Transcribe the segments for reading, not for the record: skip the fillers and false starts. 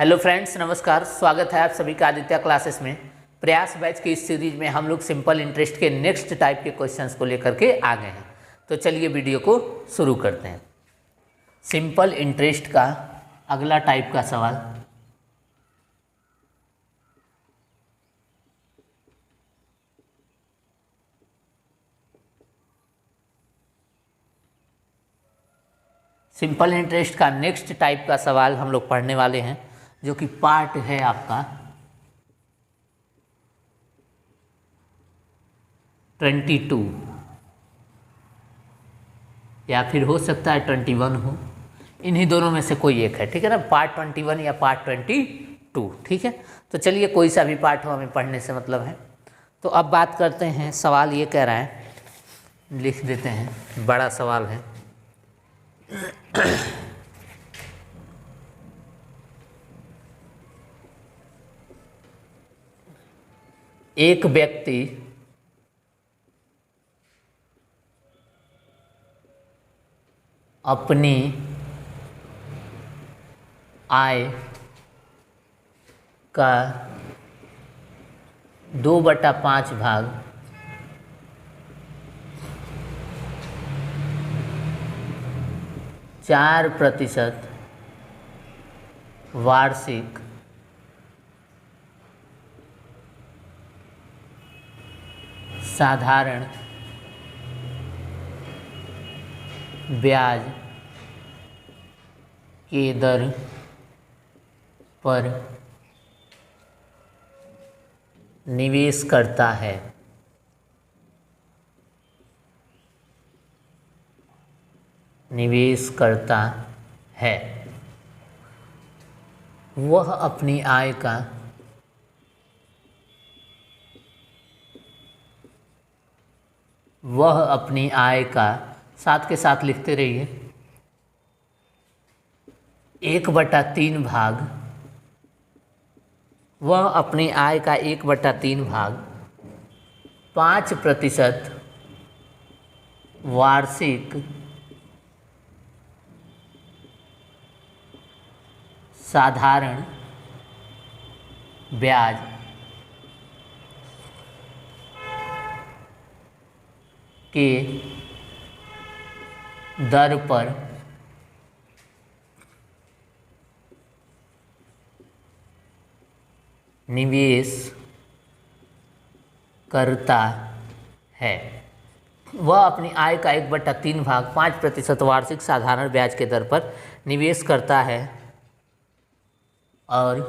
Hello friends, नमस्कार। स्वागत है आप सभी का आदित्य क्लासेस में। प्रयास बैच की इस सीरीज में हम लोग सिंपल इंटरेस्ट के नेक्स्ट टाइप के क्वेश्चंस को लेकर के आ गए हैं। तो चलिए वीडियो को शुरू करते हैं। सिंपल इंटरेस्ट का अगला टाइप का सवाल, सिंपल इंटरेस्ट का नेक्स्ट टाइप का सवाल हम लोग पढ़ने वाले हैं, जो कि पार्ट है आपका 22 या फिर हो सकता है 21 हो, इन्हीं दोनों में से कोई एक है। ठीक है ना, पार्ट 21 या पार्ट 22। ठीक है, तो चलिए कोई सा भी पार्ट हो, हमें पढ़ने से मतलब है। तो अब बात करते हैं। सवाल ये कह रहा है, लिख देते हैं, बड़ा सवाल है। एक व्यक्ति अपनी आय का 2/5 भाग 4% वार्षिक साधारण ब्याज के दर पर निवेश करता है। वह अपनी आय का साथ के साथ लिखते रहिए, 1/3 भाग, वह अपनी आय का 1/3 भाग 5% वार्षिक साधारण ब्याज के दर पर निवेश करता है। वह अपनी आय का 1/3 भाग 5% वार्षिक साधारण ब्याज के दर पर निवेश करता है और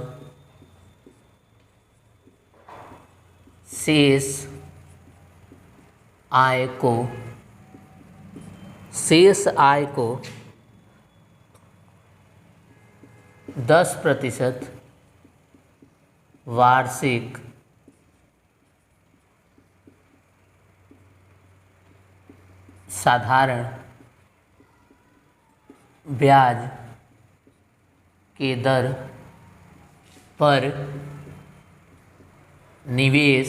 शेष आय को 10% वार्षिक साधारण ब्याज के दर पर निवेश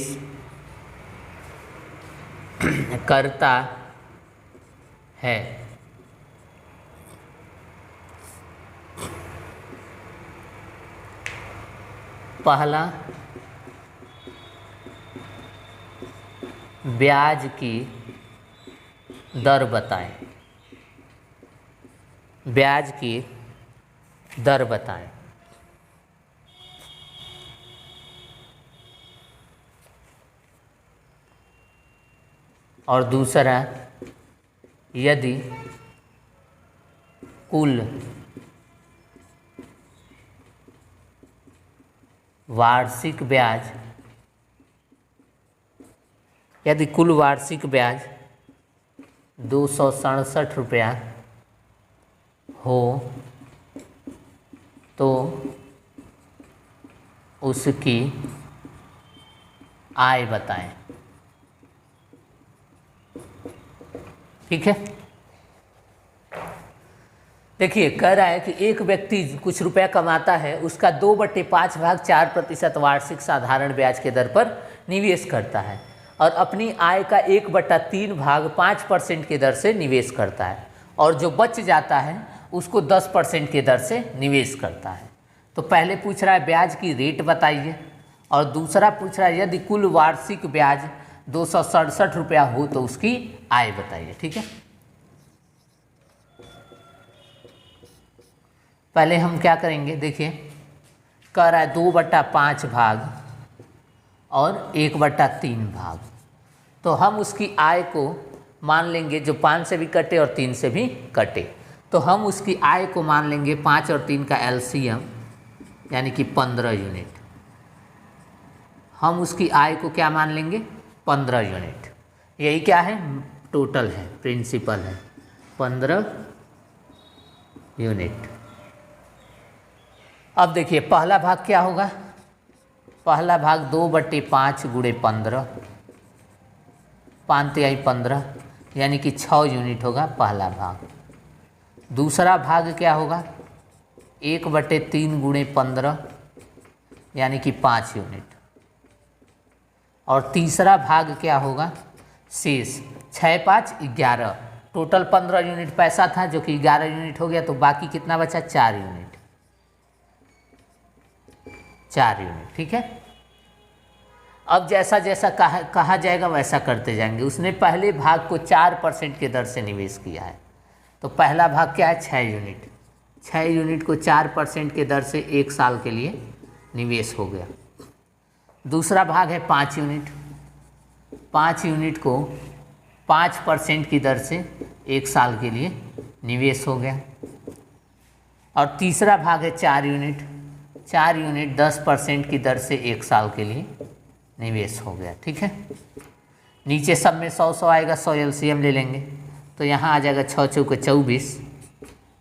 करता है। पहला, ब्याज की दर बताएं। ब्याज की दर बताएं। और दूसरा, यदि कुल वार्षिक ब्याज 267 रुपया हो तो उसकी आय बताएं। ठीक है, देखिए कह रहा है कि एक व्यक्ति कुछ रुपया कमाता है, उसका 2/5 भाग 4% वार्षिक साधारण ब्याज के दर पर निवेश करता है और अपनी आय का 1/3 भाग 5% की दर से निवेश करता है, और जो बच जाता है उसको 10% की दर से निवेश करता है। तो पहले पूछ रहा है ब्याज की रेट बताइए, और दूसरा पूछ रहा है यदि कुल वार्षिक ब्याज 267 रुपया हो तो उसकी आय बताइए। ठीक है, पहले हम क्या करेंगे, देखिए कह रहा है 2/5 भाग और 1/3 भाग, तो हम उसकी आय को मान लेंगे जो 5 से भी कटे और 3 से भी कटे, तो हम उसकी आय को मान लेंगे 5 और 3 का एलसीएम यानी कि 15 यूनिट। हम उसकी आय को क्या मान लेंगे, 15 यूनिट। यही क्या है, टोटल है, प्रिंसिपल है 15 यूनिट। अब देखिए पहला भाग क्या होगा, पहला भाग 2/5 गुणे 15, 5 तिहाई 15 यानी कि 6 यूनिट होगा पहला भाग। दूसरा भाग क्या होगा, 1/3 गुणे 15 यानी कि 5 यूनिट। और तीसरा भाग क्या होगा, शेष 6 5 11, टोटल 15 यूनिट पैसा था जो कि 11 यूनिट हो गया, तो बाकी कितना बचा, 4 यूनिट, 4 यूनिट। ठीक है, अब जैसा जैसा कहा जाएगा वैसा करते जाएंगे। उसने पहले भाग को 4% के दर से निवेश किया है, तो पहला भाग क्या है, 6 यूनिट, 6 यूनिट को 4% के दर से 1 साल के लिए निवेश हो गया। दूसरा भाग है 5 यूनिट, 5 यूनिट को 5% की दर से 1 साल के लिए निवेश हो गया। और तीसरा भाग है 4 यूनिट, 4 यूनिट 10% की दर से 1 साल के लिए निवेश हो गया। ठीक है, नीचे सब में 100 आएगा, 100 एलसीएम ले लेंगे, तो यहाँ आ जाएगा 6 चौके 24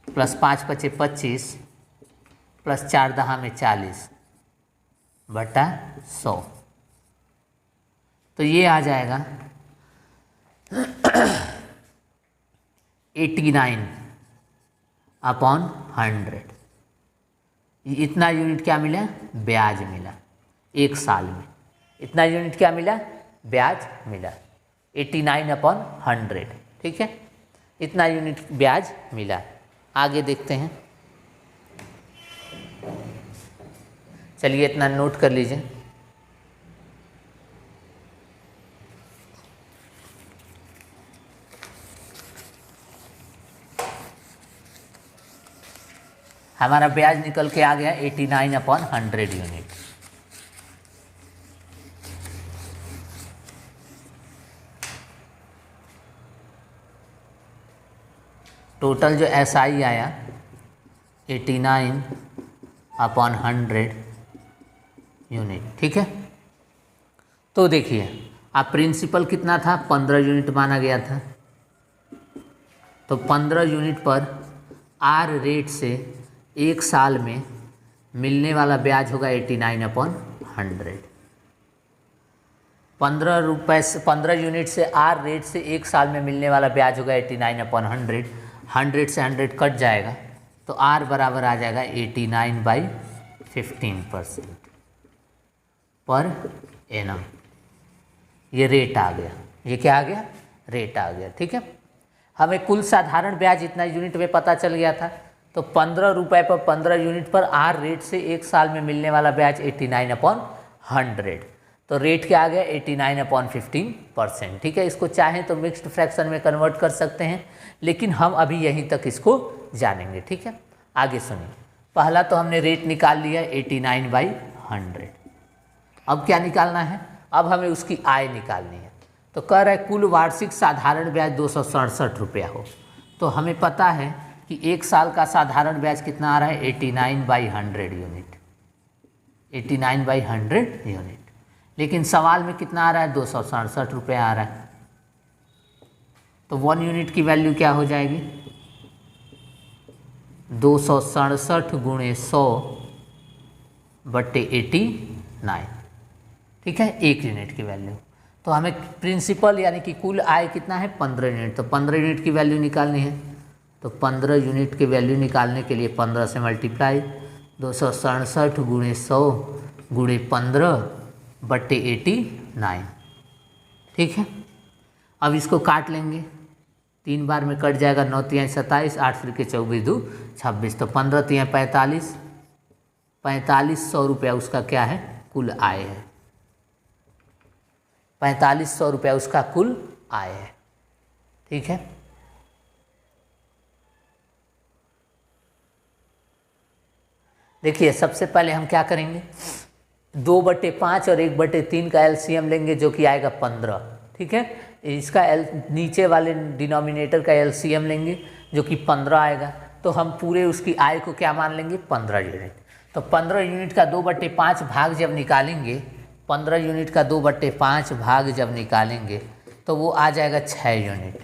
प्लस 5 पचे 25 प्लस 4 दहा में 40 बटा 100, तो ये आ जाएगा 89/100। इतना यूनिट क्या मिला, ब्याज मिला 1 साल में, इतना यूनिट क्या मिला, ब्याज मिला 89/100। ठीक है, इतना यूनिट ब्याज मिला। आगे देखते हैं, चलिए इतना नोट कर लीजिए। हमारा ब्याज निकल के आ गया 89/100 यूनिट। टोटल जो एसआई आया 89/100 यूनिट। ठीक है, तो देखिए आप प्रिंसिपल कितना था, 15 यूनिट माना गया था, तो 15 यूनिट पर आर रेट से 1 साल में मिलने वाला ब्याज होगा 89/100। 15 यूनिट से आर रेट से 1 साल में मिलने वाला ब्याज होगा 89/100। 100 से 100 कट जाएगा, तो आर बराबर आ जाएगा 89/15% पर एनम। ये रेट आ गया, ये क्या आ गया, रेट आ गया। ठीक है, हमें कुल साधारण ब्याज इतना यूनिट में पता चल गया था, तो 15 रुपये पर 15 यूनिट पर आर रेट से 1 साल में मिलने वाला ब्याज 89/100, तो रेट क्या आ गया 89/15%। ठीक है, इसको चाहें तो मिक्स्ड फ्रैक्शन में कन्वर्ट कर सकते हैं, लेकिन हम अभी यहीं तक इसको जानेंगे। ठीक है, आगे सुनिए। पहला तो हमने रेट निकाल लिया 89/100। अब क्या निकालना है, अब हमें उसकी आय निकालनी है। तो कह रहा है कुल वार्षिक साधारण ब्याज 267 रुपया हो, तो हमें पता है कि 1 साल का साधारण ब्याज कितना आ रहा है 89/100 यूनिट, 89/100 यूनिट। लेकिन सवाल में कितना आ रहा है 267 रुपया आ रहा है, तो 1 यूनिट की वैल्यू क्या हो जाएगी 267 गुणे 100/89। ठीक है, 1 यूनिट की वैल्यू। तो हमें प्रिंसिपल यानी कि कुल आय कितना है 15 यूनिट, तो 15 यूनिट की वैल्यू निकालनी है। तो 15 यूनिट की वैल्यू निकालने के लिए 15 से मल्टीप्लाई, 267 गुणे 100 गुणे 15/89। ठीक है, अब इसको काट लेंगे, 3 बार में कट जाएगा, 9 तिहाई 27, 8 फिर के 24 2 26, तो 15 तिहाई 45 4500 रुपया उसका क्या है, कुल आय है। 4500 रुपया उसका कुल आय है। ठीक है, देखिए सबसे पहले हम क्या करेंगे, 2/5 और 1/3 का एलसीएम लेंगे जो कि आएगा 15। ठीक है, इसका नीचे वाले डिनोमिनेटर का एलसीएम लेंगे जो कि 15 आएगा। तो हम पूरे उसकी आय को क्या मान लेंगे, 15 यूनिट। तो 15 यूनिट का 2/5 भाग जब निकालेंगे, 15 यूनिट का 2/5 भाग जब निकालेंगे तो वो आ जाएगा 6 यूनिट।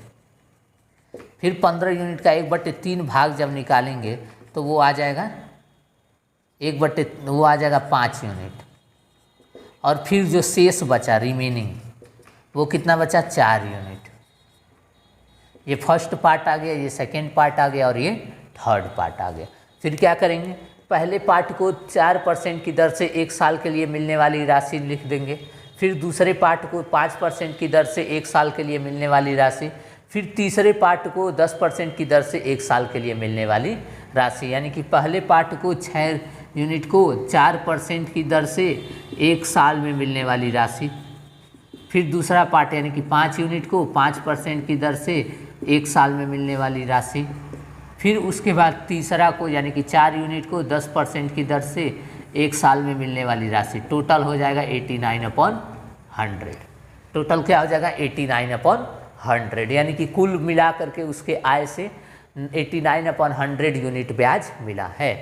फिर 15 यूनिट का 1/3 भाग जब निकालेंगे तो वो आ जाएगा 5 यूनिट। और फिर जो शेष बचा रिमेनिंग वो कितना बचा, 4 यूनिट। ये फर्स्ट पार्ट आ गया, ये सेकेंड पार्ट आ गया और ये थर्ड पार्ट आ गया। फिर क्या करेंगे, पहले पार्ट को 4% की दर से 1 साल के लिए मिलने वाली राशि लिख देंगे। फिर दूसरे पार्ट को 5% की दर से 1 साल के लिए मिलने वाली राशि। फिर तीसरे पार्ट को 10% की दर से 1 साल के लिए मिलने वाली राशि। यानी कि पहले पार्ट को 6 यूनिट को 4% की दर से 1 साल में मिलने वाली राशि। फिर दूसरा पार्ट यानी कि 5 यूनिट को 5% की दर से 1 साल में मिलने वाली राशि। फिर उसके बाद तीसरा को यानी कि 4 यूनिट को 10% की दर से 1 साल में मिलने वाली राशि। टोटल हो जाएगा 89/100। टोटल क्या हो जाएगा, 89/100। यानी कि कुल मिला करके उसके आय से 89/100 यूनिट ब्याज मिला है।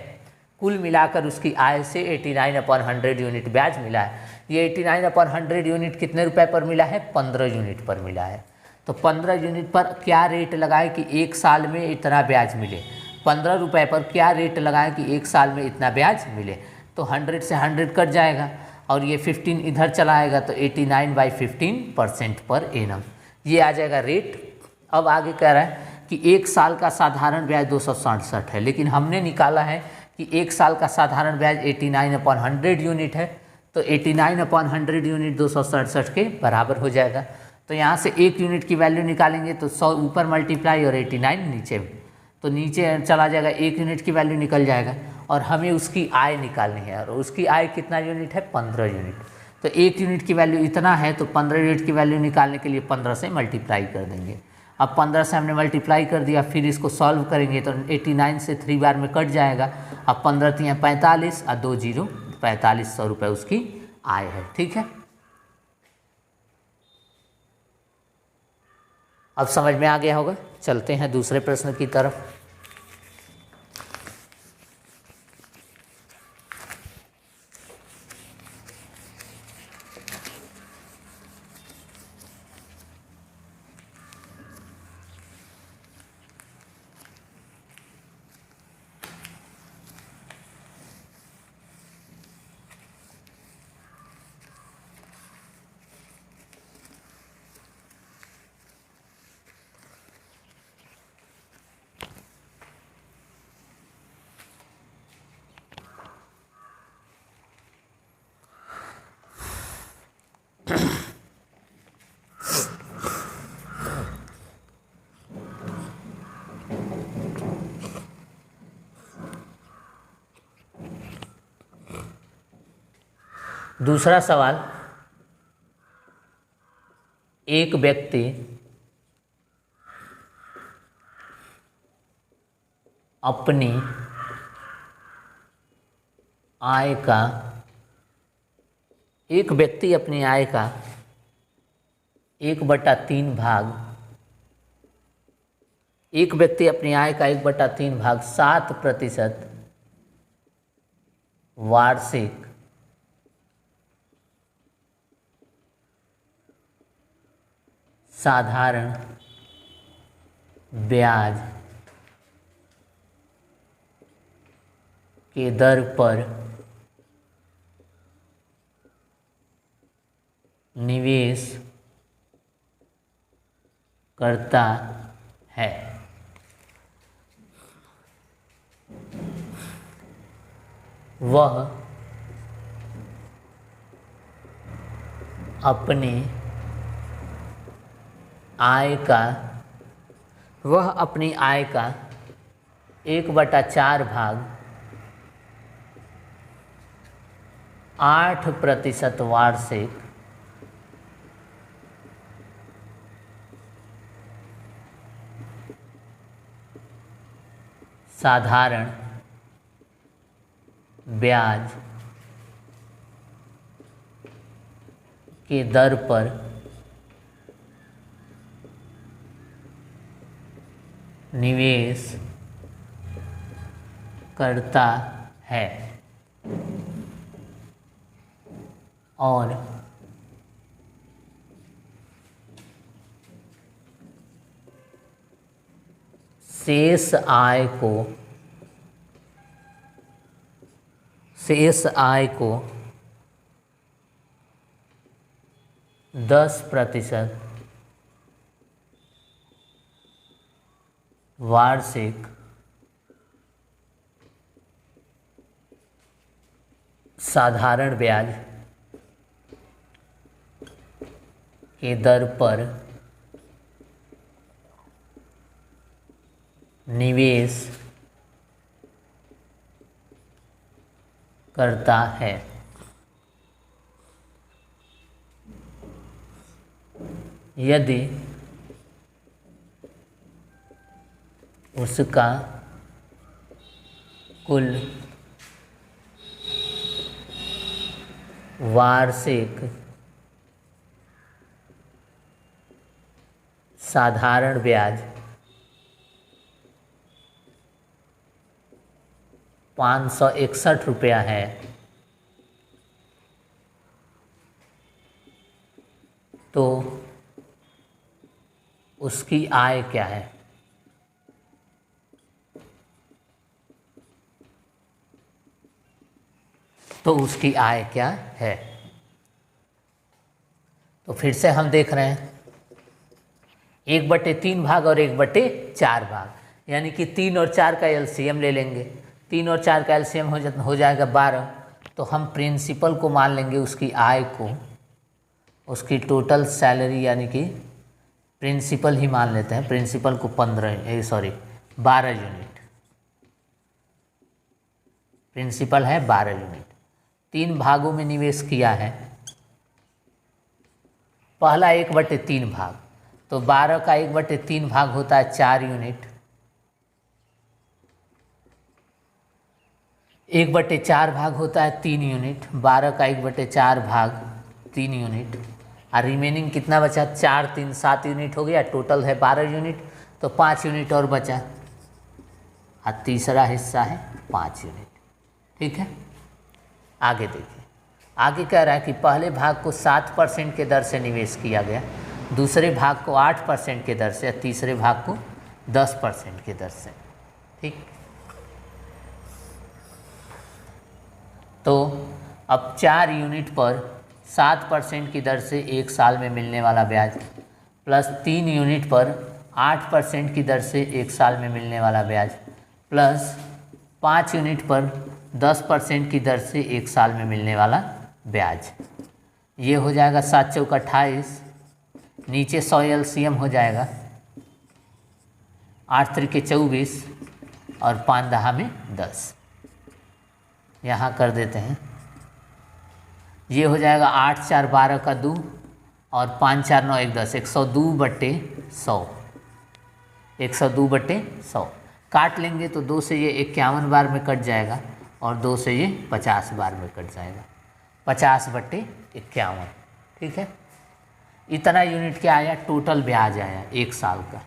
कुल मिलाकर उसकी आय से 89/100 यूनिट ब्याज मिला है। ये 89/100 यूनिट कितने रुपए पर मिला है, 15 यूनिट पर मिला है। तो 15 यूनिट पर क्या रेट लगाए कि 1 साल में इतना ब्याज मिले। 15 रुपये पर क्या रेट लगाए कि 1 साल में इतना ब्याज मिले। तो 100 से 100 कट जाएगा और ये 15 इधर चला आएगा तो 89/15% पर एनम ये आ जाएगा रेट। अब आगे कह रहा है कि 1 साल का साधारण ब्याज 267 है, लेकिन हमने निकाला है कि 1 साल का साधारण ब्याज 89/100 यूनिट है। तो 89/100 यूनिट 267 के बराबर हो जाएगा। तो यहाँ से 1 यूनिट की वैल्यू निकालेंगे तो 100 ऊपर मल्टीप्लाई और 89 नीचे, तो नीचे चला जाएगा 1 यूनिट की वैल्यू निकल जाएगा। और हमें उसकी आय निकालनी है और उसकी आय कितना यूनिट है, 15 यूनिट। तो 1 यूनिट की वैल्यू इतना है तो 15 यूनिट की वैल्यू निकालने के लिए 15 से मल्टीप्लाई कर देंगे। अब 15 से हमने मल्टीप्लाई कर दिया, फिर इसको सॉल्व करेंगे तो 89 से 3 बार में कट जाएगा। अब 15 3 45 और 2 जीरो 4500 रुपये उसकी आय है। ठीक है, अब समझ में आ गया होगा। चलते हैं दूसरे प्रश्न की तरफ। दूसरा सवाल, एक व्यक्ति अपनी आय का 1/3 भाग 7% वार्षिक साधारण ब्याज के दर पर निवेश करता है। वह अपनी आय का 1/4 भाग 8% वार्षिक साधारण ब्याज के दर पर निवेश करता है और शेष आय को 10% वार्षिक साधारण ब्याज के दर पर निवेश करता है। यदि उसका कुल वार्षिक साधारण ब्याज 561 रुपया है तो उसकी आय क्या है? तो उसकी आय क्या है? तो फिर से हम देख रहे हैं 1/3 भाग और 1/4 भाग, यानी कि 3 और 4 का एलसीएम ले लेंगे। 3 और 4 का एलसीएम हो जाएगा 12। तो हम प्रिंसिपल को मान लेंगे, उसकी आय को, उसकी टोटल सैलरी, यानी कि प्रिंसिपल ही मान लेते हैं। प्रिंसिपल को 12 यूनिट, प्रिंसिपल है 12 यूनिट। 3 भागों में निवेश किया है। पहला 1/3 भाग, तो 12 का 1/3 भाग होता है 4 यूनिट। 1/4 भाग होता है 3 यूनिट। 12 का 1/4 भाग 3 यूनिट। और रिमेनिंग कितना बचा? 4 3 7 यूनिट हो गया। टोटल है 12 यूनिट, तो 5 यूनिट और बचा। और तीसरा हिस्सा है 5 यूनिट। ठीक है, आगे देखिए। आगे कह रहा है कि पहले भाग को 7% के दर से निवेश किया गया, दूसरे भाग को 8% के दर से, तीसरे भाग को 10% के दर से। ठीक, तो अब 4 यूनिट पर 7% की दर से 1 साल में मिलने वाला ब्याज, प्लस 3 यूनिट पर 8% की दर से 1 साल में मिलने वाला ब्याज, प्लस 5 यूनिट पर 10% की दर से 1 साल में मिलने वाला ब्याज। ये हो जाएगा 7 चौक 28, नीचे 100 एलसीएम हो जाएगा, 8 त्रिके 24 और 5 दहा में 10। यहाँ कर देते हैं, ये हो जाएगा 8 4 12 का 2 और 5 4 9 1 10, 102/100, 102/100 काट लेंगे तो 2 से ये 51 बार में कट जाएगा और 2 से ये 50 बार में कट जाएगा, 50/51। ठीक है, इतना यूनिट क्या आया? टोटल ब्याज आया 1 साल का।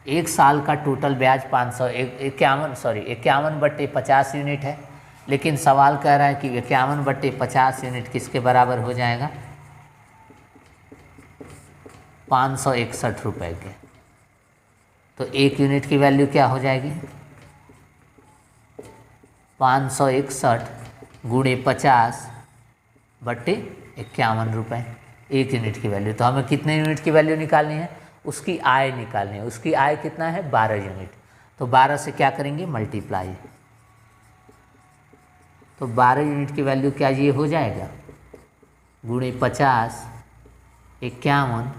1 साल का टोटल ब्याज 51/50 यूनिट है, लेकिन सवाल कह रहा है कि 51/50 यूनिट किसके बराबर हो जाएगा? 561 रुपये के। तो 1 यूनिट की वैल्यू क्या हो जाएगी? 561 गुणे 50/51 रुपये, 1 यूनिट की वैल्यू। तो हमें कितने यूनिट की वैल्यू निकालनी है? उसकी आय निकालनी है। उसकी आय कितना है? 12 यूनिट। तो 12 से क्या करेंगे? मल्टीप्लाई। तो 12 यूनिट की वैल्यू क्या ये हो जाएगा? गुणे 50 51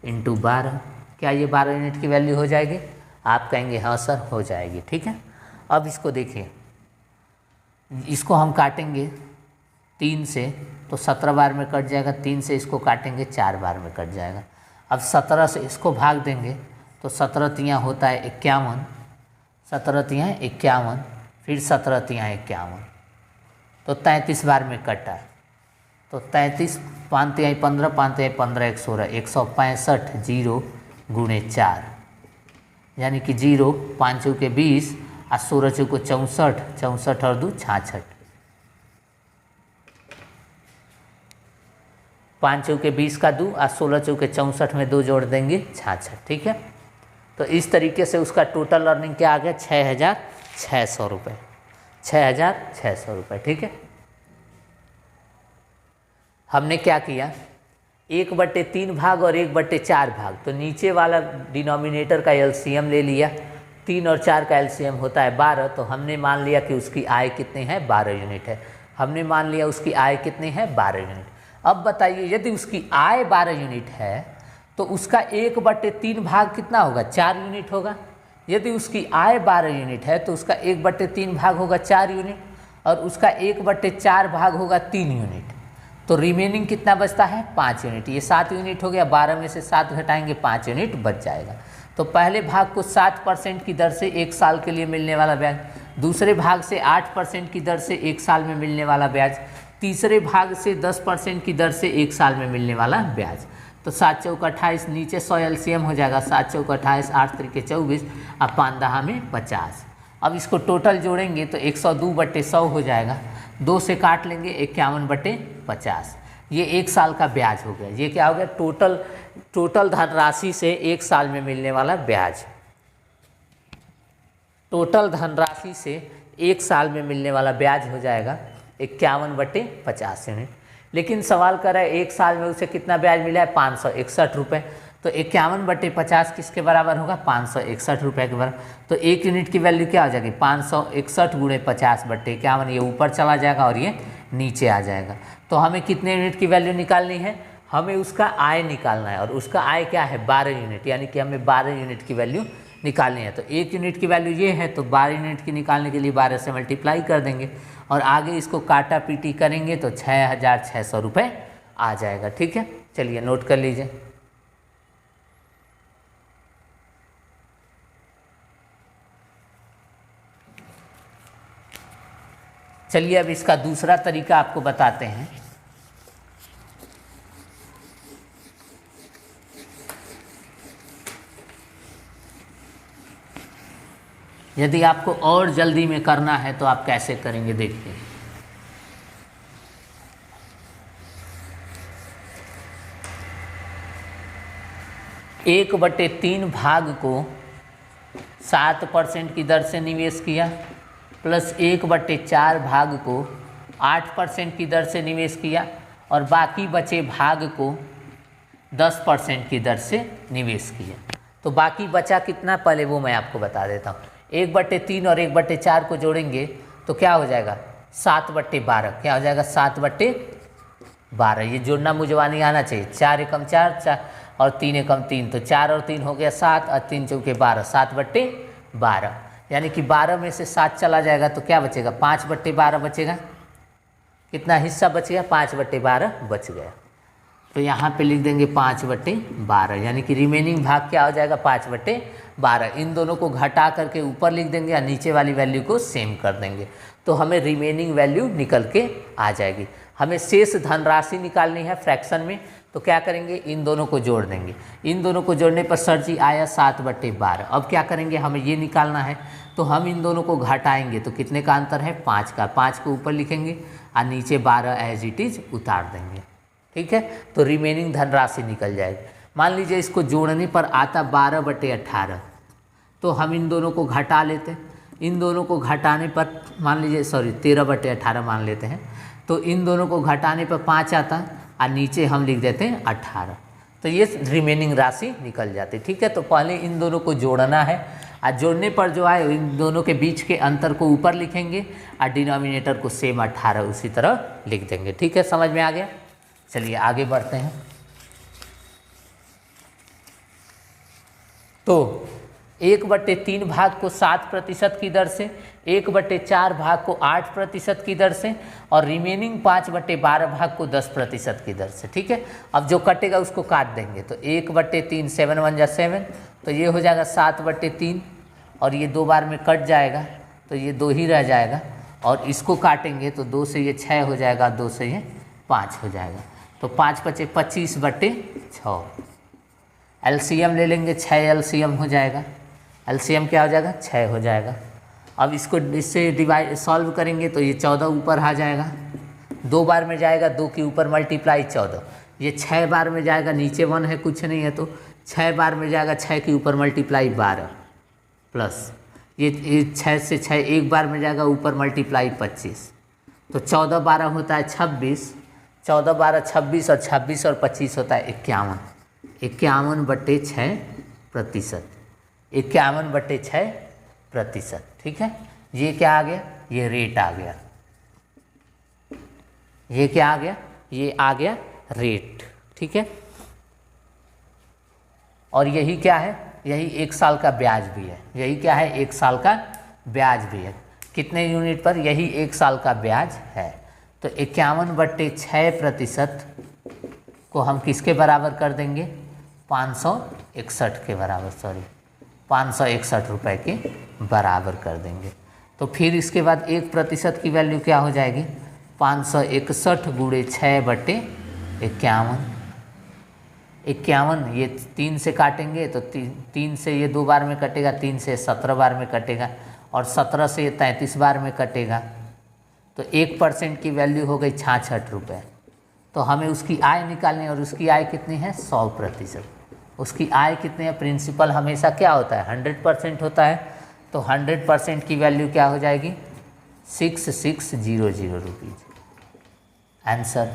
इंटू 12। क्या ये 12 यूनिट की वैल्यू हो जाएगी? आप कहेंगे हाँ सर हो जाएगी। ठीक है, अब इसको देखिए, इसको हम काटेंगे 3 से, तो 17 बार में कट जाएगा। 3 से इसको काटेंगे 4 बार में कट जाएगा। अब 17 से इसको भाग देंगे तो 17 तियाँ होता है 51, 17 तियाँ 51, फिर 17 तियाँ 51, तो 33 बार में कटा। तो 33, 5 तिहाई 15, 5 तिहाई 15, 1 16, 165 0 गुणे 4, यानी कि 0, 5 चौके 20 और 16 चौके 64, 64 और 2 66, 5 चौके 20 का 2 और 16 चौके 64 में 2 जोड़ देंगे 66, ठीक है। तो इस तरीके से उसका टोटल अर्निंग क्या आ गया, 6,600 रुपये, 6,600 रुपये, ठीक है। हमने क्या किया, 1/3 भाग और 1/4 भाग, तो नीचे वाला डिनोमिनेटर का एलसीएम ले लिया। 3 और 4 का एलसीएम होता है 12, तो हमने मान लिया कि उसकी आय कितनी है, 12 यूनिट है। हमने मान लिया उसकी आय कितनी है, 12 यूनिट। अब बताइए, यदि उसकी आय 12 यूनिट है तो उसका 1/3 भाग कितना होगा, 4 यूनिट होगा। यदि उसकी आय 12 यूनिट है तो उसका 1/3 भाग होगा 4 यूनिट, और उसका 1/4 भाग होगा 3 यूनिट। तो रिमेनिंग कितना बचता है, 5 यूनिट। ये 7 यूनिट हो गया, 12 में से 7 घटाएंगे 5 यूनिट बच जाएगा। तो पहले भाग को 7% की दर से 1 साल के लिए मिलने वाला ब्याज, दूसरे भाग से 8% की दर से 1 साल में मिलने वाला ब्याज, तीसरे भाग से 10% की दर से 1 साल में मिलने वाला ब्याज। तो 7 चौक 28, नीचे 100 एलसीएम हो जाएगा, 7 चौक 28, 8 त्रिके 24 और 5 दहा में 50। अब इसको टोटल जोड़ेंगे तो 102/100 हो जाएगा, 2 से काट लेंगे 51/50। ये 1 साल का ब्याज हो गया। ये क्या हो गया, टोटल धनराशि से 1 साल में मिलने वाला ब्याज। टोटल धनराशि से 1 साल में मिलने वाला ब्याज हो जाएगा 51/50 यूनिट। लेकिन सवाल कर रहा है 1 साल में उसे कितना ब्याज मिला है, 561 रुपये। तो 51/50 किसके बराबर होगा, 561 रुपये के बराबर। तो 1 यूनिट की वैल्यू क्या हो जाएगी, 561 गुणे 50/51। ये ऊपर चला जाएगा और ये नीचे आ जाएगा। तो हमें कितने यूनिट की वैल्यू निकालनी है, हमें उसका आय निकालना है, और उसका आय क्या है, 12 यूनिट, यानी कि हमें 12 यूनिट की वैल्यू निकालनी है। तो 1 यूनिट की वैल्यू ये है, तो 12 यूनिट की निकालने के लिए 12 से मल्टीप्लाई कर देंगे और आगे इसको काटा पीटी करेंगे तो 6,600 रुपये आ जाएगा, ठीक है। चलिए नोट कर लीजिए। चलिए अब इसका दूसरा तरीका आपको बताते हैं। यदि आपको और जल्दी में करना है तो आप कैसे करेंगे, देखिए। एक बटे 3 भाग को 7% की दर से निवेश किया, प्लस 1/4 भाग को 8% की दर से निवेश किया, और बाकी बचे भाग को 10% की दर से निवेश किया। तो बाकी बचा कितना, पहले वो मैं आपको बता देता हूँ। 1/3 और 1/4 को जोड़ेंगे तो क्या हो जाएगा, 7/12। क्या हो जाएगा, 7/12। ये जोड़ना मुझे नहीं आना चाहिए। 4 एकम 4 और 3 एकम 3, तो 4 और 3 हो गया 7 और 3 चौके 12, 7/12। यानी कि 12 में से 7 चला जाएगा तो क्या बचेगा, 5/12 बचेगा। कितना हिस्सा बच गया, 5/12 बच गया। तो यहाँ पे लिख देंगे 5/12, यानी कि रिमेनिंग भाग क्या हो जाएगा, 5/12। इन दोनों को घटा करके ऊपर लिख देंगे और नीचे वाली वैल्यू को सेम कर देंगे, तो हमें रिमेनिंग वैल्यू निकल के आ जाएगी। हमें शेष धनराशि निकालनी है फ्रैक्शन में, तो क्या करेंगे, इन दोनों को जोड़ देंगे। इन दोनों को जोड़ने पर सर जी आया 7/12। अब क्या करेंगे, हमें ये निकालना है, तो हम इन दोनों को घटाएंगे तो कितने का अंतर है, 5 का। 5 को ऊपर लिखेंगे और नीचे 12 एज इट इज उतार देंगे, ठीक है। तो रिमेनिंग धनराशि निकल जाएगी। मान लीजिए इसको जोड़ने पर आता 12/18, तो हम इन दोनों को घटा लेते। इन दोनों को घटाने पर मान लीजिए 13/18 मान लेते हैं, तो इन दोनों को घटाने पर 5 आता है और नीचे हम लिख देते हैं 18, तो ये रिमेनिंग राशि निकल जाती है, ठीक है। तो पहले इन दोनों को जोड़ना है, और जोड़ने पर जो है इन दोनों के बीच के अंतर को ऊपर लिखेंगे और डिनोमिनेटर को सेम 18 उसी तरह लिख देंगे, ठीक है। समझ में आ गया। चलिए आगे बढ़ते हैं। तो 1/3 भाग को 7% की दर से, 1/4 भाग को 8% की दर से और रिमेनिंग 5/12 भाग को 10% की दर से। ठीक है, अब जो कटेगा उसको काट देंगे। तो 1/3 7 1 जा 7, तो ये हो जाएगा 7/3 और ये 2 बार में कट जाएगा तो ये 2 ही रह जाएगा और इसको काटेंगे तो 2 से ये 6 हो जाएगा, 2 से ये 5 हो जाएगा। तो 5 × 5 = 25/6। एलसीएम ले लेंगे, 6 एलसीएम हो जाएगा। एलसीएम क्या हो जाएगा? 6 हो जाएगा। अब इसको इससे डिवाइड सॉल्व करेंगे तो ये 14 ऊपर आ जाएगा, 2 बार में जाएगा, 2 के ऊपर मल्टीप्लाई 14, ये 6 बार में जाएगा, नीचे 1 है कुछ नहीं है तो 6 बार में जाएगा, 6 के ऊपर मल्टीप्लाई 12 प्लस ये 6 से 6 एक बार में जाएगा, ऊपर मल्टीप्लाई 25, तो 14 12 होता है 26, 14 12 26 और 26 और 25 होता है 51, 51/6%, 51/6%। ठीक है, ये क्या आ गया? ये रेट आ गया। ये क्या आ गया? ये आ गया रेट। ठीक है, और यही क्या है? यही 1 साल का ब्याज भी है। यही क्या है? 1 साल का ब्याज भी है। कितने यूनिट पर? यही 1 साल का ब्याज है। तो 51/6% को हम किसके बराबर कर देंगे? 561 के बराबर, 561 रुपये के बराबर कर देंगे। तो फिर इसके बाद 1% की वैल्यू क्या हो जाएगी? 561 × 6/51। 51 ये 3 से काटेंगे तो 3 से ये 2 बार में कटेगा, 3 से 17 बार में कटेगा और 17 से ये 33 बार में कटेगा। तो 1% की वैल्यू हो गई 66 रुपये। तो हमें उसकी आय निकालनी है और उसकी आय कितनी है? 100%। उसकी आय कितनी है? प्रिंसिपल हमेशा क्या होता है? 100% होता है। तो 100% की वैल्यू क्या हो जाएगी? 6600 रुपीज़। आंसर।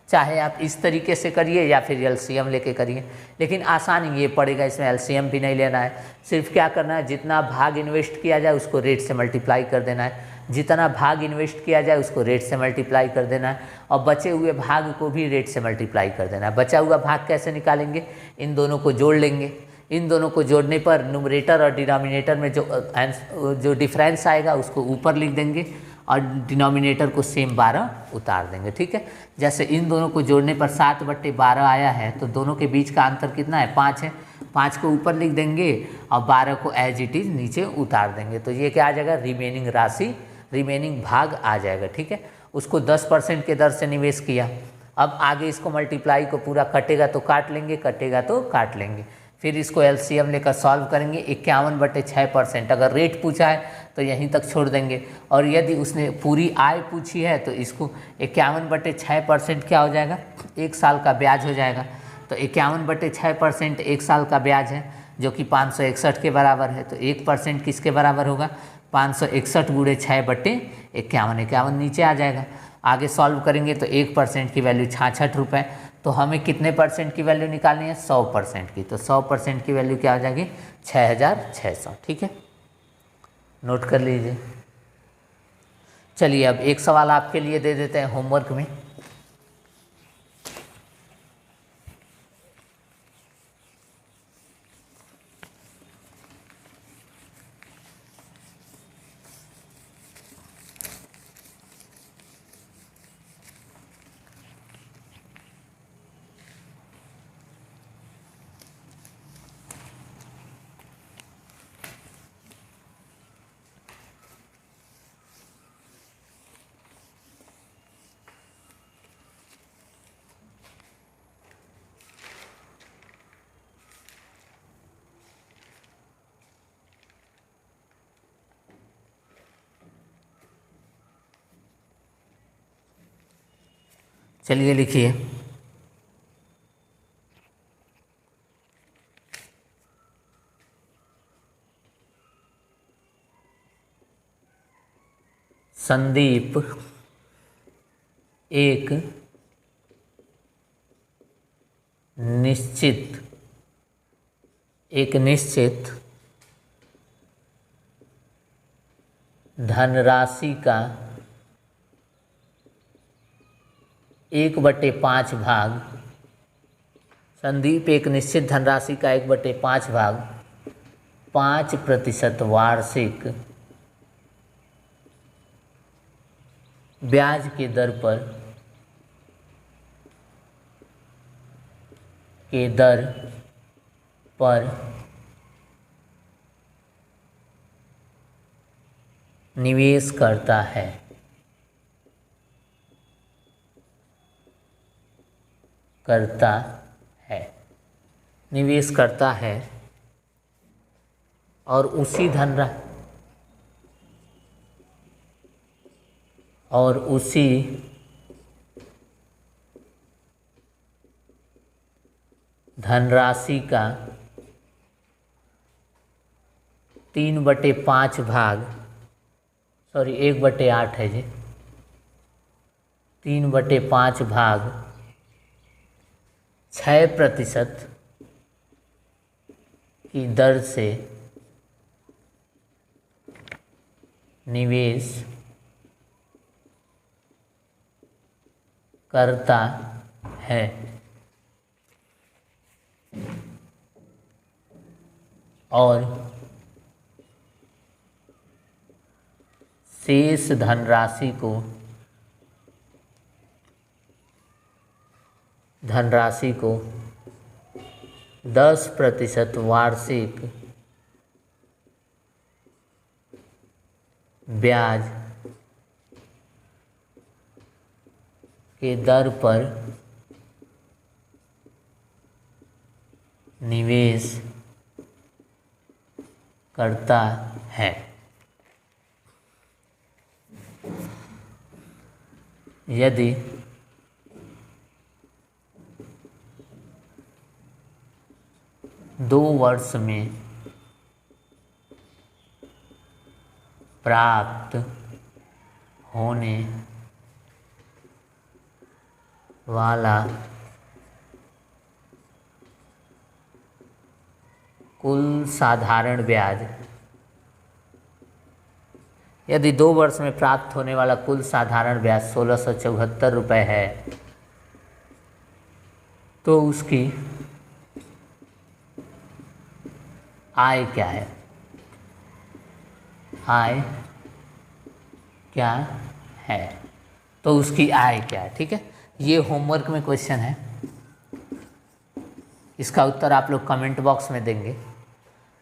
चाहे आप इस तरीके से करिए या फिर एलसीएम लेके करिए, लेकिन आसान ये पड़ेगा, इसमें एलसीएम भी नहीं लेना है। सिर्फ क्या करना है? जितना भाग इन्वेस्ट किया जाए उसको रेट से मल्टीप्लाई कर देना है, जितना भाग इन्वेस्ट किया जाए उसको रेट से मल्टीप्लाई कर देना है और बचे हुए भाग को भी रेट से मल्टीप्लाई कर देना है। बचा हुआ भाग कैसे निकालेंगे? इन दोनों को जोड़ लेंगे। इन दोनों को जोड़ने पर न्यूमरेटर और डिनोमिनेटर में जो डिफरेंस आएगा उसको ऊपर लिख देंगे और डिनोमिनेटर को सेम 12 उतार देंगे। ठीक है, जैसे इन दोनों को जोड़ने पर 7/12 आया है तो दोनों के बीच का अंतर कितना है? 5 है। 5 को ऊपर लिख देंगे और 12 को एज इट इज़ नीचे उतार देंगे। तो ये क्या आ जाएगा? रिमेनिंग राशि, रिमेनिंग भाग आ जाएगा। ठीक है, उसको 10% के दर से निवेश किया। अब आगे इसको मल्टीप्लाई को पूरा कटेगा तो काट लेंगे, कटेगा तो काट लेंगे। फिर इसको एलसीएम लेकर सॉल्व करेंगे। 51/6%। अगर रेट पूछा है तो यहीं तक छोड़ देंगे और यदि उसने पूरी आय पूछी है तो इसको 51/6% क्या हो जाएगा? 1 साल का ब्याज हो जाएगा। तो 51/6% 1 साल का ब्याज है जो कि 561 के बराबर है। तो 1% किसके बराबर होगा? 561 × 6/51। 51 नीचे आ जाएगा। आगे सॉल्व करेंगे तो 1% की वैल्यू 66 रुपये। तो हमें कितने % की वैल्यू निकालनी है? 100% की। तो 100% की वैल्यू क्या हो जाएगी? 6600। ठीक है, नोट कर लीजिए। चलिए अब एक सवाल आपके लिए दे देते हैं होमवर्क में। चलिए लिखिए। संदीप एक निश्चित धनराशि का 1/5 भाग, संदीप एक निश्चित धनराशि का 1/5 भाग 5% वार्षिक ब्याज के दर पर निवेश करता है। निवेश करता है और उसी धनराशि का 3/5 भाग, 1/8 है जी, 3/5 भाग 6% की दर से निवेश करता है। और शेष धनराशि को 10% वार्षिक ब्याज के दर पर निवेश करता है। यदि दो वर्ष में प्राप्त होने वाला कुल साधारण ब्याज, यदि 2 वर्ष में प्राप्त होने वाला कुल साधारण ब्याज 1674 रुपये है, तो उसकी आय क्या है? आय क्या है? तो उसकी आय क्या है? ठीक है, ये होमवर्क में क्वेश्चन है, इसका उत्तर आप लोग कमेंट बॉक्स में देंगे।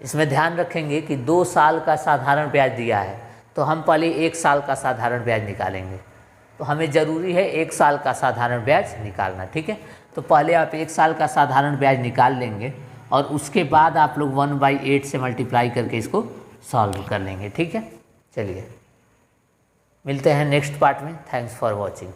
इसमें ध्यान रखेंगे कि 2 साल का साधारण ब्याज दिया है, तो हम पहले 1 साल का साधारण ब्याज निकालेंगे। तो हमें ज़रूरी है 1 साल का साधारण ब्याज निकालना। ठीक है, तो पहले आप 1 साल का साधारण ब्याज निकाल लेंगे और उसके बाद आप लोग 1/8 से मल्टीप्लाई करके इसको सॉल्व कर लेंगे। ठीक है, चलिए मिलते हैं नेक्स्ट पार्ट में। Thanks for watching.